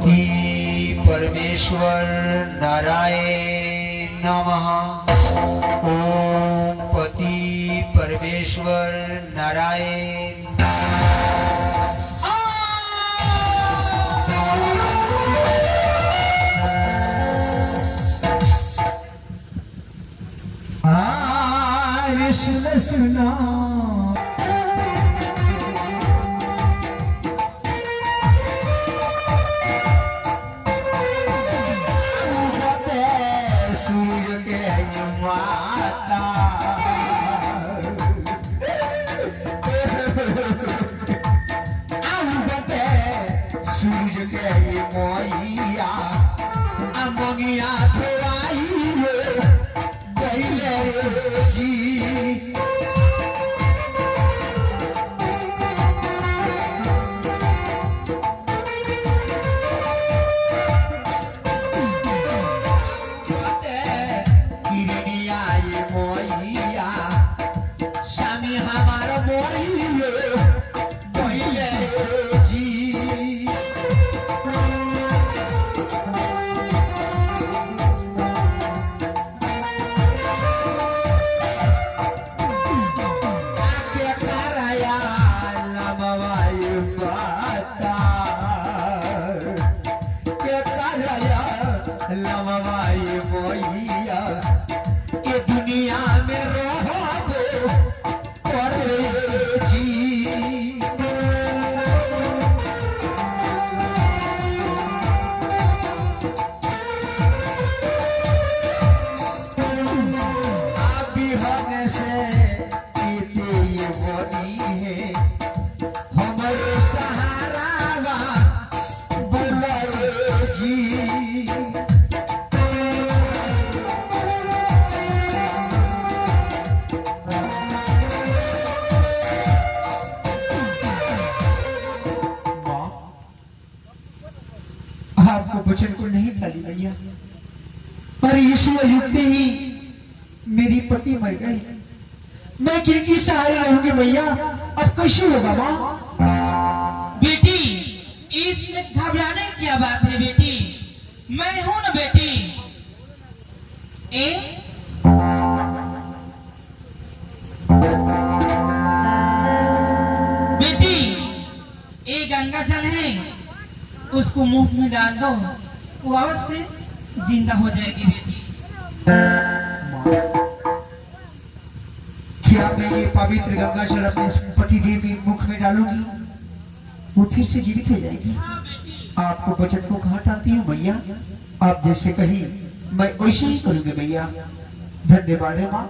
पति परमेश्वर नारायण नमः। ओम पति परमेश्वर नारायण सुन सुना सूर्य के माता सूर्य के मोइया अमोगिया थोड़ाई जी लमवाई मोइया के दुनिया में रहो और जी अभी होने से ये बोली है हमारे सहारा बोला जी आपको वचन को नहीं डाली भैया, पर यीशु युक्त ही मेरी पति मर गई। मैं किनकी सहारे रहूंगी भैया? अब कैसे होगा माँ? बेटी इसमें घबराने की क्या बात है बेटी, मैं हूं ना बेटी। बेटी ये गंगा जल है, उसको मुंह में डाल दो, वो अवश्य जिंदा हो जाएगी बेटी। क्या मैं ये पवित्र गंगा जल अपने पति देव के मुख में डालूंगी, वो फिर से जीवित हो जाएगी? आपको वचन को कहाँ टालती हूँ भैया, आप जैसे कही मैं वैसे ही करूंगी भैया। धन्यवाद है माँ।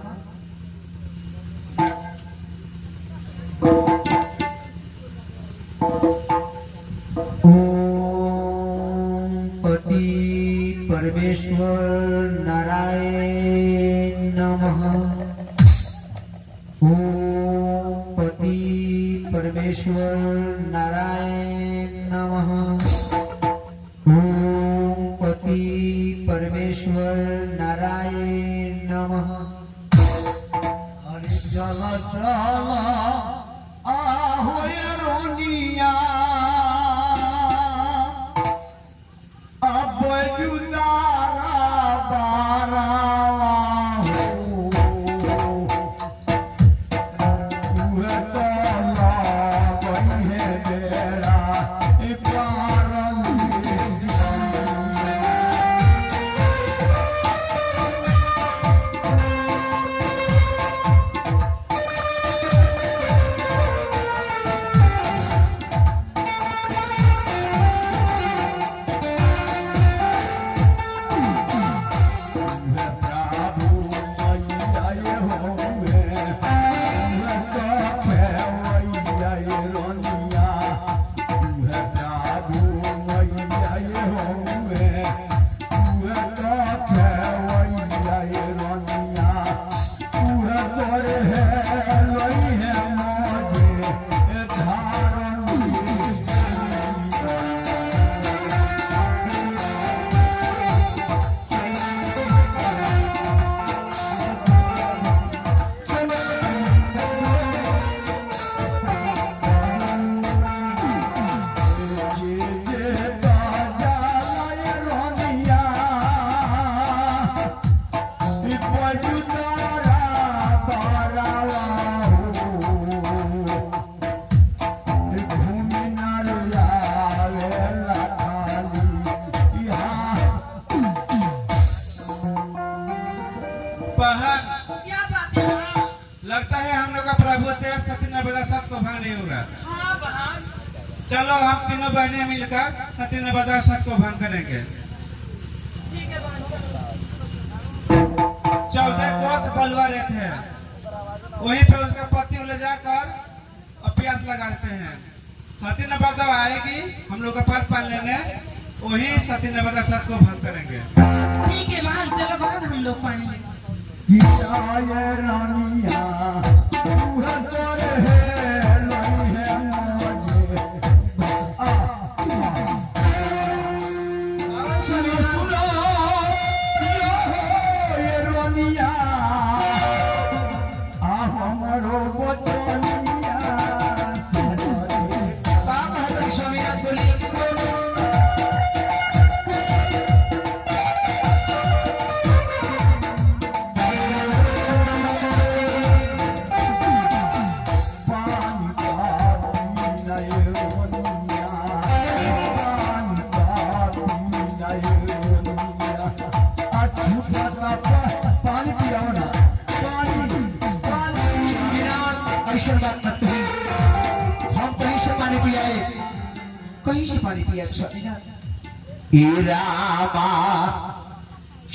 परमेश्वर नारायण नमः। ओम पति परमेश्वर नारायण नमः। ओम पति परमेश्वर नारायण नमः। हरि जल चला आहो रोनिया अब जुदारा बारा से सत्यनारायण साथ को भाग नहीं होगा। हाँ बहन। चलो हम तीनों बहनें मिलकर सत्यनारायण साथ को भाग करेंगे। ठीक है बहन चलो। 14 कोस बलवा रहते हैं, वहीं पे उसका पति ले जाकर प्यास लगाते हैं। सत्यनारायण आएगी हम लोग का पास पाल लेंगे, वही सत्यनारायण साथ को भाग करेंगे। ठीक है बहन चलो बहन हम लोग पानी लेंगे। गीताए रानिया पूरा तोरे है लोई है मुझे सुनो सुनो ये रानिया हमरो बचनिया पानी पियाओ ना, पानी पानी ऐसा बात मत कही, हम कहीं से पानी पियाए, कहीं से पानी पिया स्वामीनाथ। रामा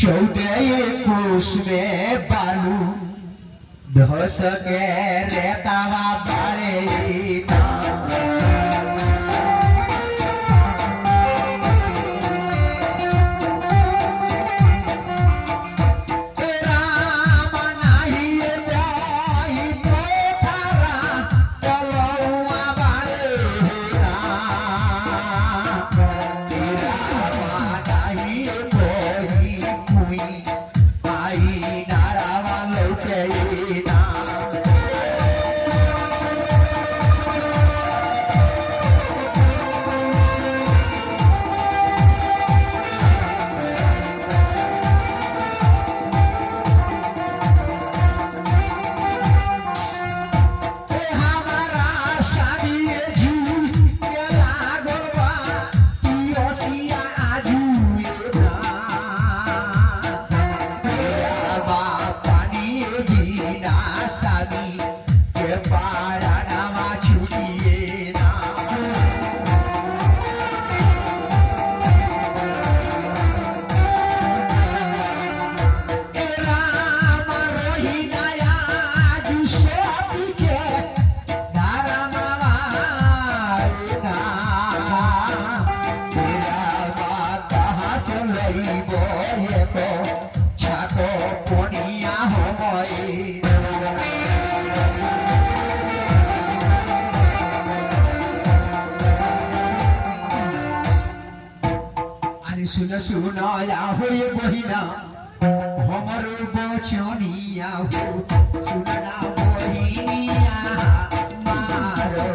14 कोस में बालू धस के रेतावा बाड़े सुन सुनाया हो ये बहिना हमरो बचनिया हो सुनना बहिनिया मारो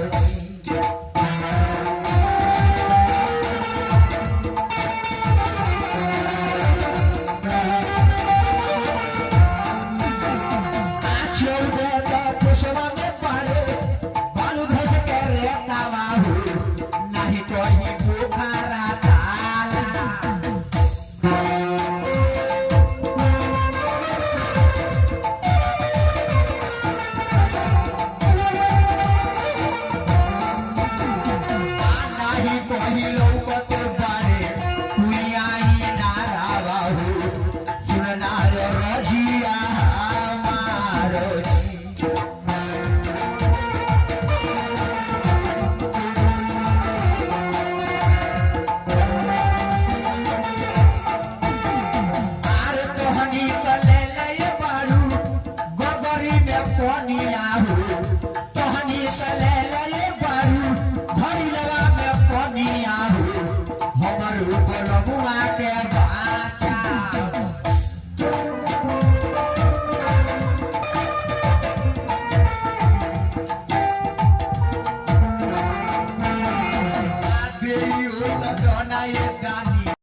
हमर ऊपर बुआ के